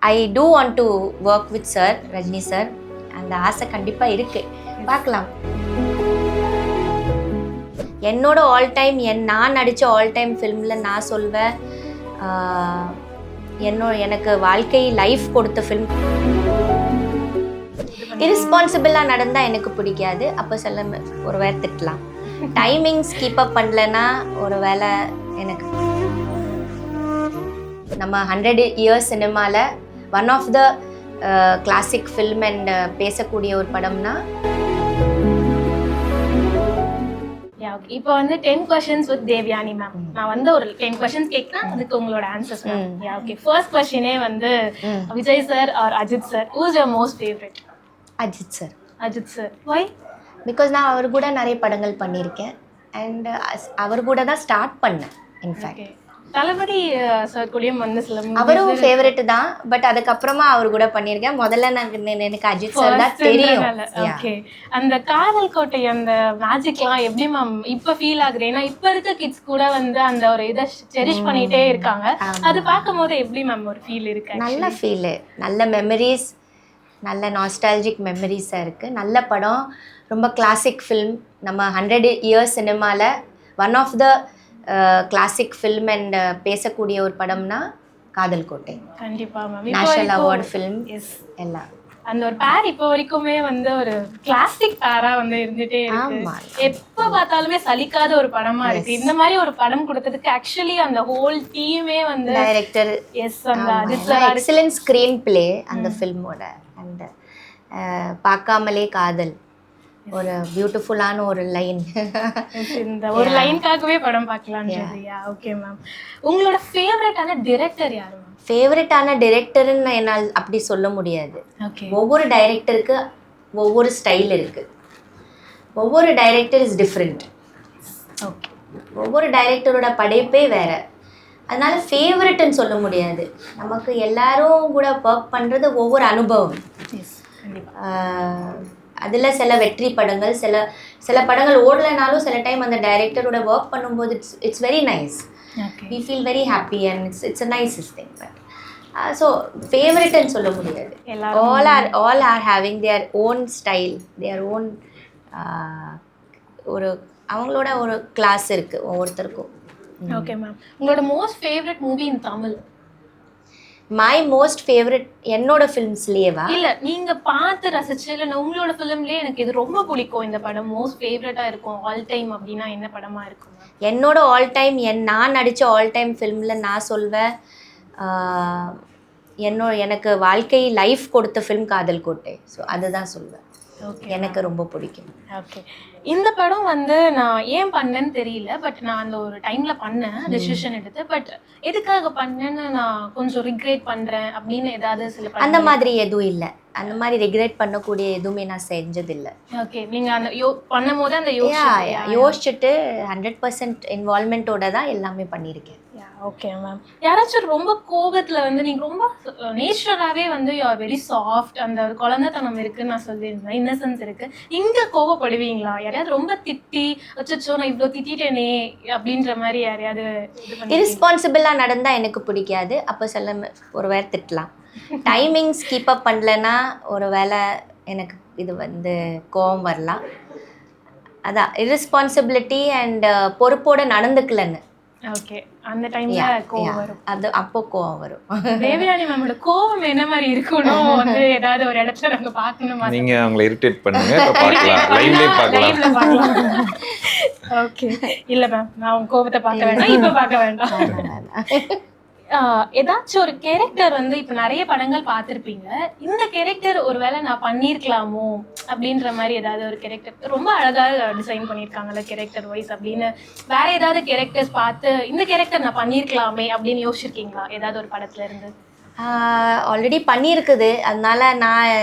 I do want to work with sir, Rajini sir. அந்த ஆசை கண்டிப்பாக இருக்குது, பார்க்கலாம். என்னோட ஆல் டைம் நான் நடித்த ஆல் டைம் ஃபிலிமில் நான் சொல்வேன், எனக்கு வாழ்க்கை லைஃப் கொடுத்த ஃபிலிம். இரெஸ்பான்சிபிளாக நடந்தால் எனக்கு பிடிக்காது. அப்போ சில ஒரு வேலை திட்டலாம். டைமிங்ஸ் கீப் அப் பண்ணலன்னா ஒரு வேலை எனக்கு. நம்ம 100 இயர்ஸ் சினிமாவில் one of the classic film and பேசக்கூடிய ஒரு படம்னா. இப்போ வந்து 10 questions with தேவயானி மேம். நான் வந்து ஒரு 10 questions கேட்கிறேன், அதுக்கு உங்களோட ஆன்சர்ஸ் மேம். ஓகே, ஃபர்ஸ்ட் क्वेश्चனே வந்து Vijay sir or Ajith sir, who is your most favorite? Ajith sir. Ajith sir. why? Because நான் அவர் கூட நிறைய படங்கள் பண்ணியிருக்கேன் அண்ட் அவர் கூட தான் ஸ்டார்ட் பண்ணேன். இன்ஃபேக்ட் தளபதி சார் கூடயும் வந்து சில அவரும் ஃபேவரட் தான், பட் அதுக்கப்புறமா அவர் கூட பண்ணியிருக்கேன். முதல்ல எனக்கு அஜித் சார் தான் தெரியும். ஓகே, அந்த காதல் கோட்டை அந்த மேஜிக்லாம் எப்படி மேம் இப்போ ஃபீல் ஆகுது? ஏன்னா இப்போ இருக்க கிட்ஸ் கூட வந்து அந்த ஒரு இதை செரிஷ் பண்ணிட்டே இருக்காங்க. அது பார்க்கும்போது எப்படி மேம் ஒரு ஃபீல் இருக்கு? நல்ல ஃபீலு, நல்ல மெமரிஸ், நல்ல நாஸ்டாலஜிக் மெமரிஸாக இருக்குது. நல்ல படம், ரொம்ப கிளாசிக் ஃபில்ம். நம்ம 100 இயர்ஸ் சினிமாவில் one of the classic film and பேசக்கூடிய ஒரு படம்னா காதல் கோட்டை. கண்டிப்பா மேம். நேஷனல் அவார்டு ஃபில்ம் எல்லாம். அந்த ஒரு பேர் இப்போ வரைக்குமே வந்து ஒரு கிளாசிக் பேரா வந்து இருந்துட்டே இருக்கு. எப்ப பார்த்தாலுமே சலிக்காத ஒரு படமா இருக்கு. இந்த மாதிரி ஒரு படம் கொடுத்ததுக்கு ஆக்சுவலி அந்த ஹோல் டீமே வந்து டைரக்டர் எக்ஸலன்ட் ஸ்கிரீன் பிளே அந்த ஃபில்மோட. அண்ட் பார்க்காமலே காதல் ஒரு பியூட்டிஃபுல்லான ஒரு லைன். இந்த ஒரு லைனுக்காகவே படம் பார்க்கலாம். ஓகே மேம், உங்களோட ஃபேவரட்டான டைரக்டர் யாரு மேம்? ஃபேவரட்டான டைரக்டர்னு என்னால் அப்படி சொல்ல முடியாது. ஒவ்வொரு டைரக்டருக்கு ஒவ்வொரு ஸ்டைல் இருக்குது. ஒவ்வொரு டைரக்டர் இஸ் டிஃப்ரெண்ட். ஓகே, ஒவ்வொரு டைரக்டரோட படைப்பே வேறு. அதனால ஃபேவரட்னு சொல்ல முடியாது. நமக்கு எல்லாரும் கூட ஒர்க் பண்ணுறது ஒவ்வொரு அனுபவம். அதில் சில வெற்றி படங்கள், சில படங்கள் ஓடலைனாலும் சில டைம் அந்த டைரக்டரோட ஒர்க் பண்ணும்போது it's very nice. We feel very happy and it's a nicest thing. But so ஃபேவரட்னு சொல்ல முடியாது. All are having their own style, their own ஒரு அவங்களோட ஒரு கிளாஸ் இருக்குது ஒவ்வொருத்தருக்கும். ஓகே மேம், உங்களோட most favourite movie in Tamil? My most favourite என்னோட ஃபிலிம்ஸ்லேயேவா? இல்லை, நீங்கள் பார்த்து ரசிச்சு இல்லை உங்களோட ஃபிலிம்லேயே எனக்கு இது ரொம்ப பிடிக்கும், இந்த படம் மோஸ்ட் ஃபேவரட்டாக இருக்கும் ஆல் டைம் அப்படின்னா என்ன படமாக இருக்கும்? என்னோட ஆல் டைம் நான் நடித்த ஆல் டைம் ஃபிலிமில் நான் சொல்வேன், எனக்கு வாழ்க்கை லைஃப் கொடுத்த ஃபிலிம் காதல் கோட்டை. ஸோ அதுதான் சொல்வேன். எனக்கு ரொம்ப பிடிக்கும். ஓகே, இந்த படம் வந்து நான் ஏன் பண்ணேன்னு தெரியல, பட் நான் அந்த ஒரு டைம்ல பண்ணேன், டெசிஷன் எடுத்து. பட் எதுக்காக பண்ணேன்னு நான் கொஞ்சம் ரிக்ரெட் பண்றேன் அப்படின்னு ஏதாவது சில அந்த மாதிரி எதுவும் இல்லை. அந்த மாதிரி ரிக்ரெட் பண்ணக்கூடிய எதுவுமே நான் செஞ்சதில்லை. ஓகே, நீங்கள் அந்த பண்ணும் போது அந்த யோசிச்சுட்டு 100% இன்வால்மெண்ட்டோட தான் எல்லாமே பண்ணியிருக்கேன். ஓகே மேம், யாராச்சும் ரொம்ப கோபத்தில் வந்து நீங்கள் ரொம்ப நேச்சுரலாகவே வந்து யூ ஆர் வெரி சாஃப்ட், அந்த குழந்தைத்தனம் இருக்குன்னு நான் சொல்லியிருந்தேன், இன்னசென்ஸ் இருக்குது. இங்கே கோபப்படுவீங்களா? யாரையாவது ரொம்ப திட்டி அச்சோ நான் இவ்வளோ திட்டேனே அப்படின்ற மாதிரி யாரையாவது? இரெஸ்பான்சிபிளாக நடந்தால் எனக்கு பிடிக்காது. அப்போ சில ஒரு வேலை திட்டலாம். டைமிங்ஸ் கீப் அப் பண்ணலன்னா ஒரு வேலை எனக்கு இது வந்து கோவம் வரலாம். அதான் இரெஸ்பான்சிபிலிட்டி அண்ட் பொறுப்போடு நடந்துக்கலன்னு. ஓகே, அந்த டைம்ல கோவம் வரும். அது அப்போ கோவம் வரும். தேவயானி மேமோட கோவம் என்ன மாதிரி இருக்கணும் வந்து ஏதாவது ஒரு இடத்துல நாங்க பார்க்கணும். நீங்க அவங்களை இரிட்டேட் பண்ணுங்க, பார்க்கலாம், லைவ்லயே பார்க்கலாம். ஓகே, இல்ல மேம், நான் உங்க கோவத்தை பார்க்க வேண்டாம், இப்ப பார்க்க வேண்டாம். ஏதாச்சும் ஒரு கேரக்டர் வந்து இப்போ நிறைய படங்கள் பார்த்துருப்பீங்க, இந்த கேரக்டர் ஒருவேளை நான் பண்ணியிருக்கலாமோ அப்படின்ற மாதிரி ஏதாவது ஒரு கேரக்டர் ரொம்ப அழகாக டிசைன் பண்ணியிருக்காங்கல்ல கேரக்டர் வைஸ் அப்படின்னு, வேற ஏதாவது கேரக்டர்ஸ் பார்த்து இந்த கேரக்டர் நான் பண்ணியிருக்கலாமே அப்படின்னு யோசிச்சிருக்கீங்களா ஏதாவது ஒரு படத்துல இருந்து? ஆல்ரெடி பண்ணியிருக்குது, அதனால நான்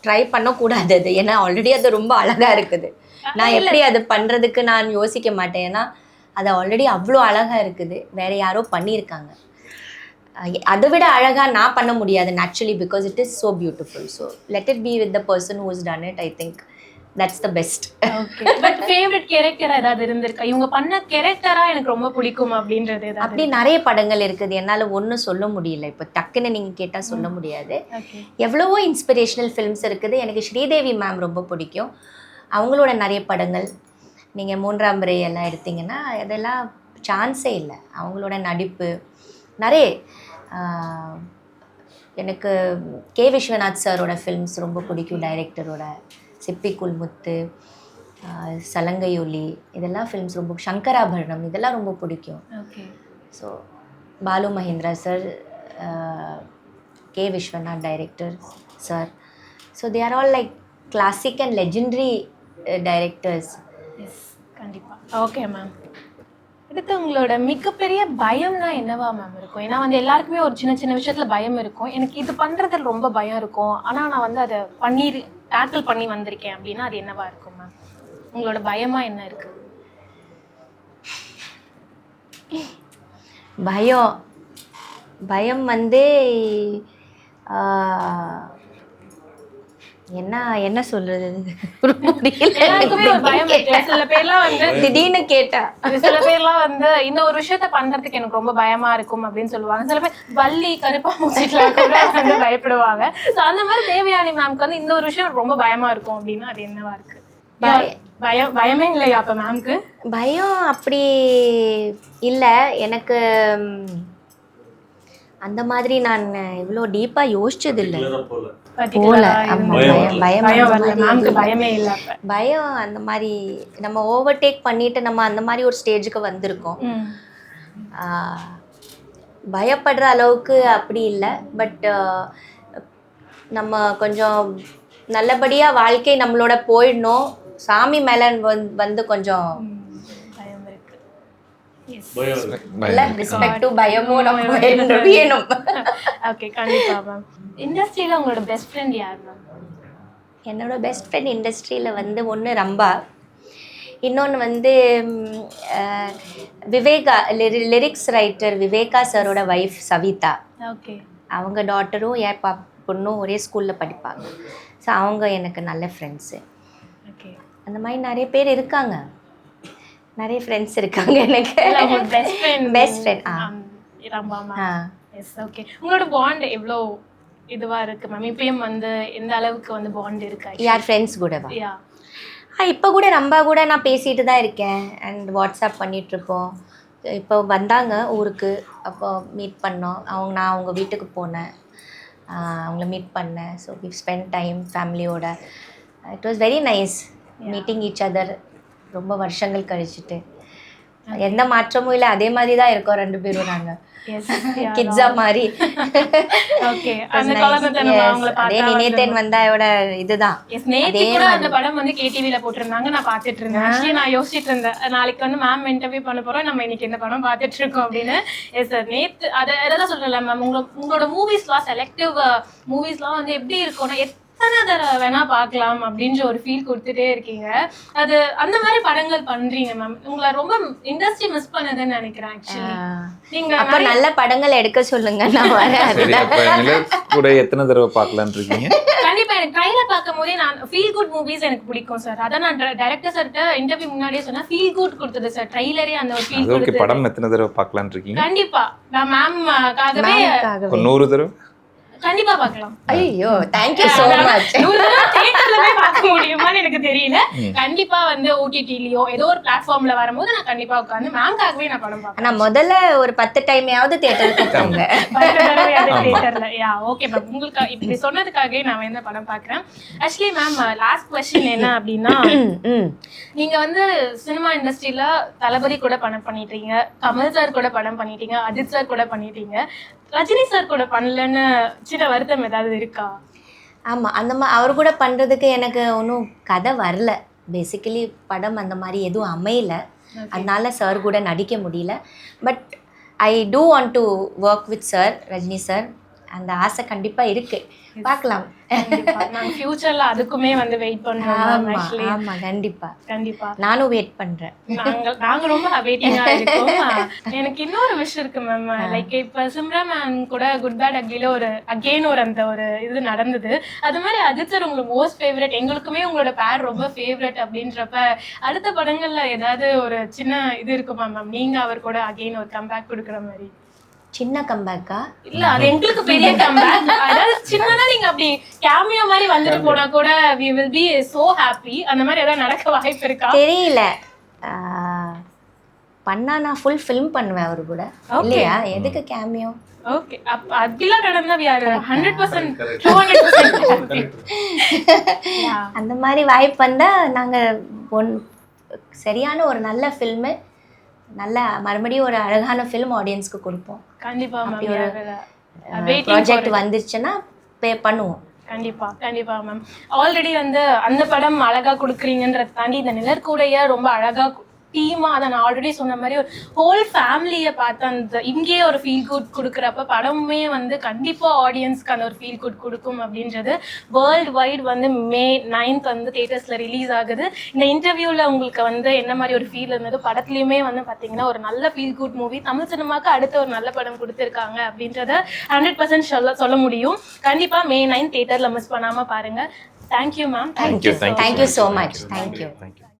ட்ரை பண்ணக்கூடாது அது. ஏன்னா ஆல்ரெடி அது ரொம்ப அழகாக இருக்குது. நான் எப்படி அது பண்ணுறதுக்கு நான் யோசிக்க மாட்டேன். ஏன்னா அது ஆல்ரெடி அவ்வளோ அழகாக இருக்குது, வேற யாரோ பண்ணியிருக்காங்க. அதை விட அழகாக நான் பண்ண முடியாது naturally, because it is so beautiful. So let it be with the person who is done it. I think that's the best. Okay. But favourite character ஏதாவது இருந்திருக்கா? இவங்க பண்ண கேரக்டரா எனக்கு ரொம்ப பிடிக்கும் அப்படின்றது ஏதாவது? அப்படி நிறைய படங்கள் இருக்குது, என்னால் ஒன்றும் சொல்ல முடியல இப்போ டக்குன்னு நீங்கள் கேட்டால் சொல்ல முடியாது. ஓகே. எவ்வளவோ இன்ஸ்பிரேஷனல் ஃபிலிம்ஸ் இருக்குது. எனக்கு ஸ்ரீதேவி மேம் ரொம்ப பிடிக்கும். அவங்களோட நிறைய படங்கள் நீங்கள் மூன்றாம் பிறை எல்லாம் எடுத்திங்கன்னா அதெல்லாம் சான்ஸே இல்லை. அவங்களோட நடிப்பு நிறைய எனக்கு கே விஸ்வநாத் சாரோட ஃபிலிம்ஸ் ரொம்ப பிடிக்கும். டைரக்டரோட சிப்பிக்குள் முத்து, சலங்கையொலி, இதெல்லாம் ஃபிலிம்ஸ் ரொம்ப, சங்கராபரணம் இதெல்லாம் ரொம்ப பிடிக்கும். Okay. So Balu Mahendra sir, K Viswanath director sir, so they are all like classic and legendary directors. Yes, கண்டிப்பாக. Okay ma'am. அடுத்து உங்களோட மிகப்பெரிய பயம்னா என்னவா மேம் இருக்கும்? ஏன்னா வந்து எல்லாருக்குமே ஒரு சின்ன சின்ன விஷயத்தில் பயம் இருக்கும். எனக்கு இது பண்ணுறதுல ரொம்ப பயம் இருக்கும், ஆனால் நான் வந்து அதை டேக்கிள் பண்ணி வந்திருக்கேன் அப்படின்னா அது என்னவா இருக்கும் மேம்? உங்களோட பயமா என்ன இருக்கு? பயம் வந்து என்ன சொல்றது சில பேர்லாம் வந்து திடீர்னு கேட்டா, சில பேர்லாம் வந்து இந்த ஒரு விஷயத்த பண்றதுக்கு எனக்கு ரொம்ப பயமா இருக்கும் அப்படின்னு சொல்லுவாங்க. சில பேர் வள்ளி கருப்பா மூச்சிக்கலாம் கூட வந்து பயப்படுவாங்க. ஸோ அந்த மாதிரி தேவயானி மேம்க்கு வந்து இந்த ஒரு விஷயம் ரொம்ப பயமா இருக்கும் அப்படின்னா அது என்னவா இருக்கு? பயமே இல்லையா அப்ப மேம்க்கு? பயம் அப்படி இல்லை எனக்கு. அந்த மாதிரி நான் இவ்வளோ டீப்பாக யோசிச்சது இல்லை. பயம் அந்த மாதிரி நம்ம ஓவர்டேக் பண்ணிட்டு நம்ம அந்த மாதிரி ஒரு ஸ்டேஜுக்கு வந்திருக்கோம். பயப்படுற அளவுக்கு அப்படி இல்லை. பட் நம்ம கொஞ்சம் நல்லபடியாக வாழ்க்கை நம்மளோட போயிடணும். சாமி மேலே வந்து கொஞ்சம் ரெஸ்பெக்ட் பயமும் நம்ம வேணும். ஓகே, கண்டிப்பா மேம். இண்டஸ்ட்ரியில உங்களோட பெஸ்ட் ஃப்ரெண்ட் யார் மேம்? என்னோட பெஸ்ட் ஃப்ரெண்ட் இண்டஸ்ட்ரியில் வந்து ஒன்று ரம்பா, இன்னொன்று வந்து விவேகா, லிரிக்ஸ் ரைட்டர் விவேகா சாரோட ஒய்ஃப் சவிதா. ஓகே. அவங்க டாட்டரும் என் பொண்ணும் ஒரே ஸ்கூலில் படிப்பாங்க. ஸோ அவங்க எனக்கு நல்ல ஃப்ரெண்ட்ஸு. ஓகே. அந்த மாதிரி நிறைய பேர் இருக்காங்க, நிறைய ஃப்ரெண்ட்ஸ் இருக்காங்க எனக்கு. Best friend Rambha ma'am. Yes, okay. உங்களோட பாண்ட் எவ்வளோ இதுவாக இருக்குது மேம்? இப்பயும் வந்து எந்த அளவுக்கு வந்து பாண்ட் இருக்கா? யார் ஃப்ரெண்ட்ஸ் கூடவா? இப்போ கூட ரம்பா கூட நான் பேசிகிட்டு தான் இருக்கேன் அண்ட் வாட்ஸ்அப் பண்ணிகிட்ருக்கோம். இப்போ வந்தாங்க ஊருக்கு, அப்போ மீட் பண்ணோம். நான் அவங்க வீட்டுக்கு போனேன், அவங்கள மீட் பண்ணேன். ஸோ வி ஸ்பெண்ட் டைம் ஃபேமிலியோட. It was very nice meeting each other. ரொம்ப வருஷங்கள் கழிச்சுட்டு எந்த மாற்றமும் இல்லை, அதே மாதிரி தான் இருக்கோம் ரெண்டு பேரும். நாங்கள் கிட்ஸா மாதிரி. ஓகே. அந்த காலத்துல நம்ம அவங்கள பார்த்தா நினைத்தேன் வந்தாயோட இதுதான். நேத்து கூட அந்த படம் வந்து கேடிவில போட்டுருந்தாங்க, நான் பார்த்துட்டு இருந்தேன். ஆக்சுவலி நான் யோசிச்சுட்டு இருந்தேன், நாளைக்கு வந்து மேம் இன்டர்வியூ பண்ண போறோம், நம்ம இன்னைக்கு இந்த படம் பார்த்துட்டு இருக்கோம் அப்படின்னு. எஸ் சார், நேத்து அதான் சொல்லல மேம், உங்களோட மூவிஸ்லாம் செலக்டிவ் மூவிஸ்லாம் வந்து எப்படி இருக்கும்னா எத்தனை தடவை வேணா பார்க்கலாம் அப்படின்ற ஒரு ஃபீல் கொடுத்துட்டே இருக்கீங்க. அது அந்த மாதிரி படங்கள் பண்றீங்க மேம். உங்களை ரொம்ப இண்டஸ்ட்ரி மிஸ் பண்ணதுன்னு நினைக்கிறேன். ஆக்சுவலி நீங்க அப்ப நல்ல படங்கள் எடுக்க சொல்லுங்க, நான் வரேன். கூட எத்தனை தடவை பார்க்கலாம்னு இருக்கீங்க? கண்டிப்பா எனக்கு ட்ரைலர் பார்க்கும் போதே நான் ஃபீல் குட் மூவிஸ் எனக்கு பிடிக்கும் சார். அதான் நான் டைரக்டர் சார்ட்ட இன்டர்வியூ முன்னாடியே சொன்னா ஃபீல் குட் கொடுத்தது சார். ட்ரைலரே அந்த ஒரு ஃபீல் கொடுத்தது. படம் எத்தனை தடவை பார்க்கலாம்னு இருக்கீங்க? கண்டிப்பா நான் மேம்காகவே 100 தடவை கண்டிப்பா பார்க்கலாம். ஐயோ, thank you so much. தியேட்டர்லவே பார்க்க முடியுமான்னு எனக்கு தெரியல. கண்டிப்பா வந்து ஓடிடிலயோ ஏதோ ஒரு பிளாட்ஃபார்ம்ல வரும்போது நான் கண்டிப்பா உட்கார்ந்து மேம்காகவே நான் படம் பார்ப்பேன். நான் முதல்ல ஒரு 10 டைமையாவது தியேட்டருக்கு போங்க. 10 தடவையாவது தியேட்டர்ல. ஓகே மேம், உங்களுக்கு இப்படி சொன்னதுக்காகவே நான் வந்து படம் பார்க்குறேன். ஆக்சுவலி மேம், லாஸ்ட் கொஸ்டின் என்ன அப்படின்னா, நீங்க வந்து சினிமா இண்டஸ்ட்ரியில தளபதி கூட படம் பண்ணிட்டீங்க, கமல் சார் கூட படம் பண்ணிட்டீங்க, அஜித் சார் கூட பண்ணிட்டீங்க, ரஜினி சார் கூட பண்ணலன்னு சின்ன வருத்தம் ஏதாவது இருக்கா? ஆமாம், அந்த அவர் கூட பண்ணுறதுக்கு எனக்கு ஒன்றும் கதை வரல. பேசிக்கலி படம் அந்த மாதிரி எதுவும் அமையல, அதனால சார் கூட நடிக்க முடியல. But I do want to work with sir, Rajini sir. அந்த ஆசை கண்டிப்பா இருக்கு, பார்க்கலாம். நாங்க ஃபியூச்சர்ல அதுக்குமே வந்து வெயிட் பண்றோம் ஆமா ஆக்சுவலி. ஆமா கண்டிப்பா கண்டிப்பா நானும் வெயிட் பண்றேன். நாங்க ரொம்ப வெயிட்டிங்கா இருக்கோம். எனக்கு இன்னொரு விஷயம் இருக்கு மேம். லைக் இப்ப சிம்ரா மேம் கூட குட் பேட் அக்லில ஒரு அகெயின் ஒரு அந்த ஒரு இது நடந்தது. அது மாதிரி அஜித் சார் உங்களுக்கு மோஸ்ட் ஃபேவரட், எங்களுக்குமே உங்களோட பேர் ரொம்ப ஃபேவரட் அப்படின்றப்ப அடுத்த படங்கள்ல ஏதாவது ஒரு சின்ன இது இருக்குமா மேம், நீங்க அவர் கூட அகெயின் ஒரு கம்பேக் கொடுக்குற மாதிரி? சின்ன கம்பேக்கா? இல்ல அது எங்களுக்கு பெரிய கம்பேக். அதாவது சின்னதா நீங்க அப்படி கேமியோ மாதிரி வந்துட்டு போனா கூட we will be so happy. அந்த மாதிரி ஏதாவது நடக்க வாய்ப்பு இருக்கா? தெரியல. பண்ணா நான் ஃபுல் ஃபிலிம் பண்ணுவேன் அவரு கூட. இல்லையா, எதுக்கு கேமியோ? ஓகே, அப்ப அப்படிலாம் நடந்தா we are 100% 200% அந்த மாதிரி வாய்ப்பு வந்தா நாங்க சரியான ஒரு நல்ல ஃபில்மு, நல்ல மறுபடியும் ஒரு அழகான ஃபிலிம் ஆடியன்ஸ்க்கு கொடுப்போம். கண்டிப்பா அப்படி மேம். ஒரு ப்ராஜெக்ட் வந்துச்சுன்னா பண்ணுவோம். கண்டிப்பா கண்டிப்பா மேம். ஆல்ரெடி வந்து அந்த படம் அழகா கொடுக்குறீங்கன்றத தாண்டி இந்த நிழற்கூடைய ரொம்ப அழகா டீமா, அதை நான் ஆல்ரெடி சொன்ன மாதிரி ஒரு ஹோல் ஃபேமிலியை பார்த்து அந்த இங்கேயே ஒரு ஃபீல் குட் கொடுக்குறப்ப படமுமே வந்து கண்டிப்பா ஆடியன்ஸ்க்கு அந்த ஒரு ஃபீல் குட் கொடுக்கும் அப்படின்றது வேர்ல்டு வைட் வந்து May 9th வந்து தியேட்டர்ஸ்ல ரிலீஸ் ஆகுது. இந்த இன்டர்வியூல உங்களுக்கு வந்து என்ன மாதிரி ஒரு ஃபீல் இருந்தது? படத்துலயுமே வந்து பாத்தீங்கன்னா ஒரு நல்ல ஃபீல் குட் மூவி, தமிழ் சினிமாக்கு அடுத்த ஒரு நல்ல படம் கொடுத்துருக்காங்க அப்படின்றத 100% சொல்ல முடியும். கண்டிப்பா May 9th தியேட்டர்ல மிஸ் பண்ணாம பாருங்க. Thank you ma'am. Thank you so much. Thank you.